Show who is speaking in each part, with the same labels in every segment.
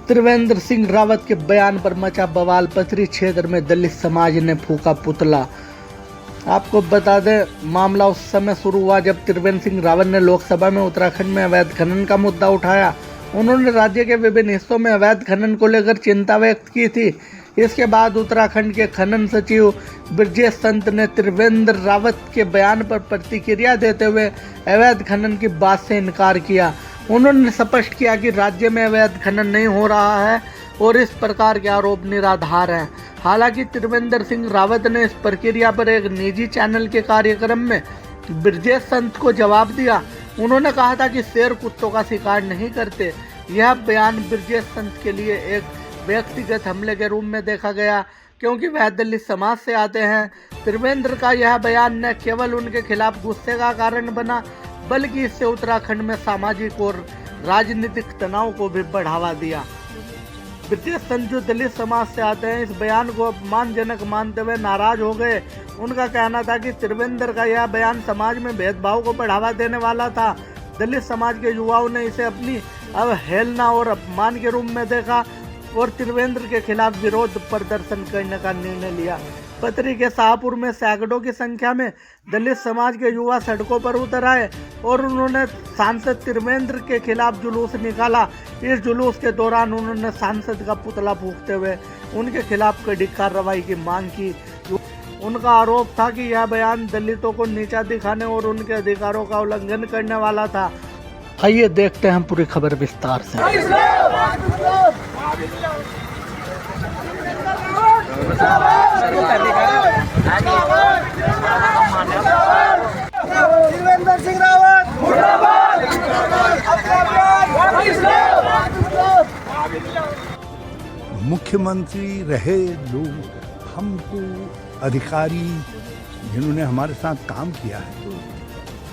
Speaker 1: त्रिवेंद्र सिंह रावत के बयान पर मचा बवाल। पथरी क्षेत्र में दलित समाज ने फूका पुतला। आपको बता दें, मामला उस समय शुरू हुआ जब त्रिवेंद्र सिंह रावत ने लोकसभा में उत्तराखंड में अवैध खनन का मुद्दा उठाया। उन्होंने राज्य के विभिन्न हिस्सों में अवैध खनन को लेकर चिंता व्यक्त की थी। इसके बाद उत्तराखंड के खनन सचिव ब्रजेश संत ने त्रिवेंद्र रावत के बयान पर प्रतिक्रिया देते हुए अवैध खनन की बात से इनकार किया। उन्होंने स्पष्ट किया कि राज्य में अवैध खनन नहीं हो रहा है और इस प्रकार के आरोप निराधार हैं। हालांकि त्रिवेंद्र सिंह रावत ने इस प्रक्रिया पर एक निजी चैनल के कार्यक्रम में ब्रजेश संत को जवाब दिया। उन्होंने कहा था कि शेर कुत्तों का शिकार नहीं करते। यह बयान ब्रजेश संत के लिए एक व्यक्तिगत हमले के रूप में देखा गया, क्योंकि वह दलित समाज से आते हैं। त्रिवेंद्र का यह बयान न केवल उनके खिलाफ गुस्से का कारण बना, बल्कि इससे उत्तराखंड में सामाजिक और राजनीतिक तनाव को भी बढ़ावा दिया। ब्रजेश संत जो दलित समाज से आते हैं, इस बयान को अपमानजनक मानते हुए नाराज हो गए। उनका कहना था कि त्रिवेंद्र का यह बयान समाज में भेदभाव को बढ़ावा देने वाला था। दलित समाज के युवाओं ने इसे अपनी अवहेलना और अपमान के रूप में देखा और त्रिवेंद्र के खिलाफ विरोध प्रदर्शन करने का निर्णय लिया। पथरी के शाहपुर में सैकड़ों की संख्या में दलित समाज के युवा सड़कों पर उतर आए और उन्होंने सांसद त्रिवेंद्र के खिलाफ जुलूस निकाला। इस जुलूस के दौरान उन्होंने सांसद का पुतला फूंकते हुए उनके खिलाफ कड़ी कार्रवाई की मांग की। उनका आरोप था कि यह बयान दलितों को नीचा दिखाने और उनके अधिकारों का उल्लंघन करने वाला था। आइए देखते हैं पूरी खबर विस्तार से।
Speaker 2: त्रिवेंद्र सिंह रावत
Speaker 3: मुख्यमंत्री रहे लोग, हमको अधिकारी जिन्होंने हमारे साथ काम किया है, तो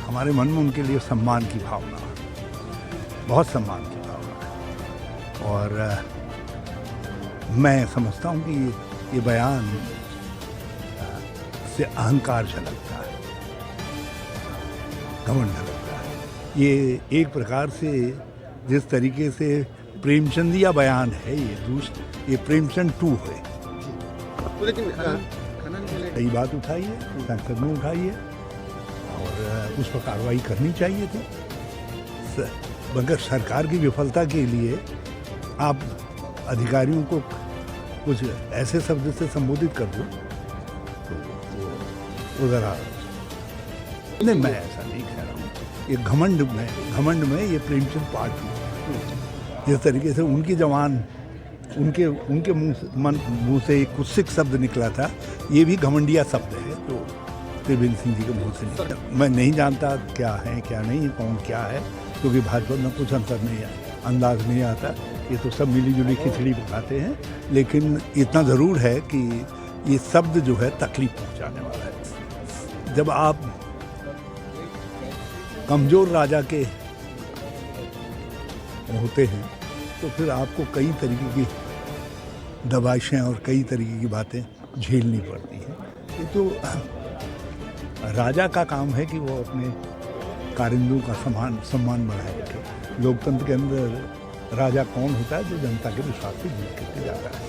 Speaker 3: हमारे मन में उनके लिए सम्मान की भावना, बहुत सम्मान की भावना है। और मैं समझता हूँ कि ये बयान से अहंकार झलकता है, घमंड झलकता है। ये एक प्रकार से जिस तरीके से प्रेमचंदिया बयान है, ये प्रेमचंद 2 है।
Speaker 2: लेकिन
Speaker 3: सही बात उठाई है, संसद में उठाई है और उस पर कार्रवाई करनी चाहिए थी। मगर सरकार की विफलता के लिए आप अधिकारियों को कुछ ऐसे शब्द से संबोधित कर दो तो ज़रा नहीं, मैं ऐसा नहीं कह रहा हूँ। ये घमंड में ये प्रेमचंद पार्ट है। जिस तरीके से उनकी जवान उनके मुंह से एक कुत्सित शब्द निकला था, ये भी घमंडिया शब्द है जो त्रिवेंद्र सिंह जी के मुंह से निकला। मैं नहीं जानता क्या है क्या नहीं, कौन क्या है, क्योंकि भाजपा में कुछ अंतर नहीं है, अंदाज नहीं आता। ये तो सब मिली जुली खिचड़ी पकाते हैं। लेकिन इतना ज़रूर है कि ये शब्द जो है तकलीफ पहुंचाने वाला है। जब आप कमज़ोर राजा के होते हैं तो फिर आपको कई तरीके की दबाइशें और कई तरीके की बातें झेलनी पड़ती हैं। ये तो राजा का काम है कि वो अपने कारिंदों का सम्मान बढ़ाए रखे। लोकतंत्र के अंदर राजा कौन होता है? जो जनता के विश्वास से जीत करके जाता है।